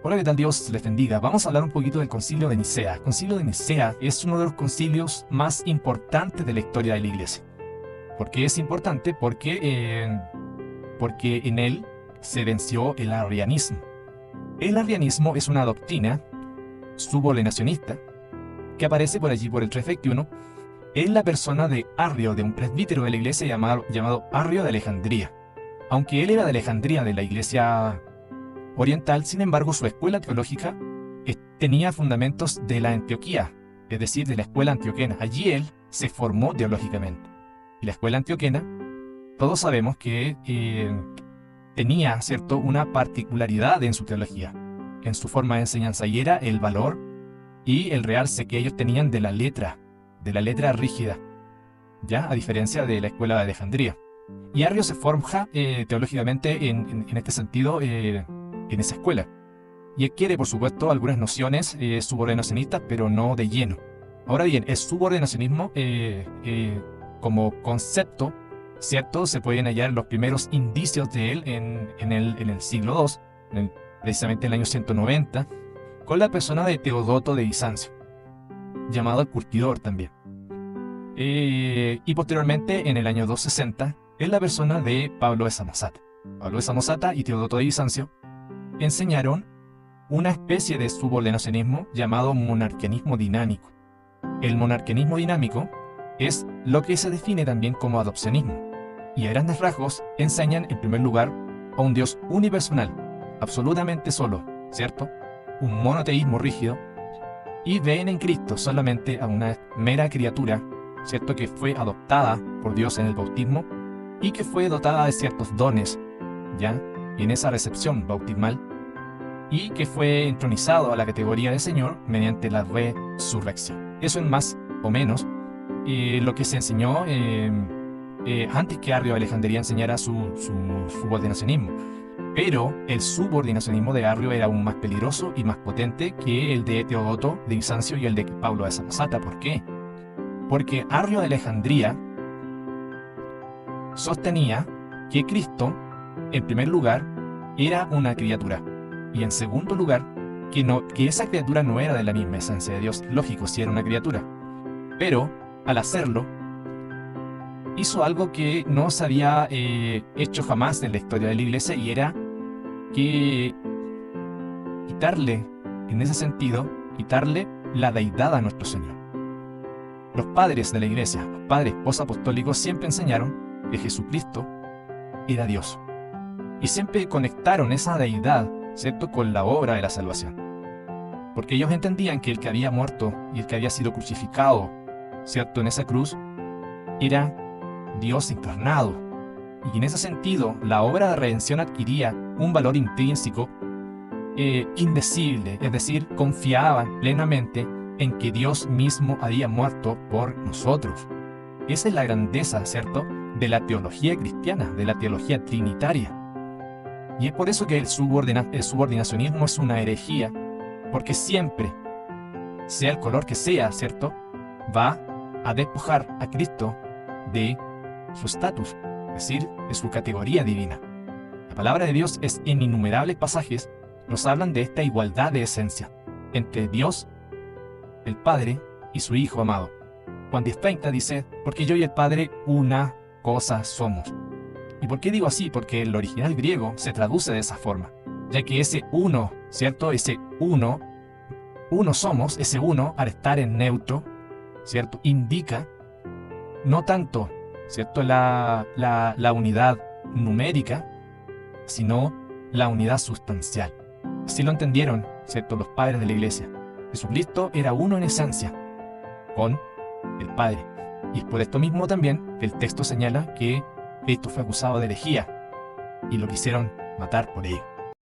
Hola, ¿qué tal? Dios les bendiga. Vamos a hablar un poquito del Concilio de Nicea. El Concilio de Nicea es uno de los concilios más importantes de la historia de la Iglesia. ¿Por qué es importante? Porque en él se venció el arrianismo. El arrianismo es una doctrina subordenacionista que aparece por allí por el 321 en la persona de Arrio, de un presbítero de la Iglesia llamado Arrio de Alejandría. Aunque él era de Alejandría, de la Iglesia oriental, sin embargo, su escuela teológica tenía fundamentos de la Antioquía, es decir, de la escuela antioquena. Allí él se formó teológicamente. Y la escuela antioquena, todos sabemos que tenía, ¿cierto?, una particularidad en su teología, en su forma de enseñanza, y era el valor y el realce que ellos tenían de la letra rígida, ¿ya? A diferencia de la escuela de Alejandría. Y Arrio se forja teológicamente en este sentido, en esa escuela. Y adquiere, por supuesto, algunas nociones subordenacionistas, pero no de lleno. Ahora bien, el subordenacionismo como concepto, ¿cierto?, se pueden hallar los primeros indicios de él en el siglo II, precisamente en el año 190, con la persona de Teodoto de Bizancio, llamado el Curtidor también. Y posteriormente, en el año 260, en la persona de Pablo de Samosata. Pablo de Samosata y Teodoto de Bizancio enseñaron una especie de subordenacionismo llamado monarquianismo dinámico. El monarquianismo dinámico es lo que se define también como adopcionismo, y a grandes rasgos enseñan en primer lugar a un Dios unipersonal, absolutamente solo, ¿cierto? Un monoteísmo rígido, y ven en Cristo solamente a una mera criatura, ¿cierto?, que fue adoptada por Dios en el bautismo y que fue dotada de ciertos dones, ¿ya?, en esa recepción bautismal, y que fue entronizado a la categoría de Señor mediante la resurrección. Eso es más o menos lo que se enseñó antes que Arrio de Alejandría enseñara su subordinacionismo. Pero el subordinacionismo de Arrio era aún más peligroso y más potente que el de Teodoto de Bizancio y el de Pablo de Samosata. ¿Por qué? Porque Arrio de Alejandría sostenía que Cristo, en primer lugar, era una criatura, y en segundo lugar, que esa criatura no era de la misma esencia de Dios. Lógico, si era una criatura, pero al hacerlo hizo algo que no se había hecho jamás en la historia de la Iglesia, y era que quitarle, en ese sentido, quitarle la deidad a nuestro Señor. Los padres de la Iglesia, los padres posapostólicos, siempre enseñaron que Jesucristo era Dios, y siempre conectaron esa deidad, ¿cierto?, con la obra de la salvación, porque ellos entendían que el que había muerto y el que había sido crucificado, ¿cierto?, en esa cruz, era Dios encarnado, y en ese sentido la obra de redención adquiría un valor intrínseco indecible, es decir, confiaban plenamente en que Dios mismo había muerto por nosotros. Esa es la grandeza, ¿cierto?, de la teología cristiana, de la teología trinitaria. Y es por eso que el subordinacionismo es una herejía, porque siempre, sea el color que sea, ¿cierto?, va a despojar a Cristo de su estatus, es decir, de su categoría divina. La palabra de Dios en innumerables pasajes nos hablan de esta igualdad de esencia entre Dios, el Padre, y su Hijo amado. Juan 10:30 dice: porque yo y el Padre una cosa somos. ¿Y por qué digo así? Porque el original griego se traduce de esa forma, ya que ese uno, ¿cierto?, ese uno somos, ese uno, al estar en neutro, ¿cierto?, indica no tanto, ¿cierto?, la unidad numérica, sino la unidad sustancial. Así lo entendieron, ¿cierto?, los padres de la Iglesia. Jesucristo era uno en esencia con el Padre. Y es por esto mismo también el texto señala que Cristo fue acusado de herejía y lo quisieron matar por ello.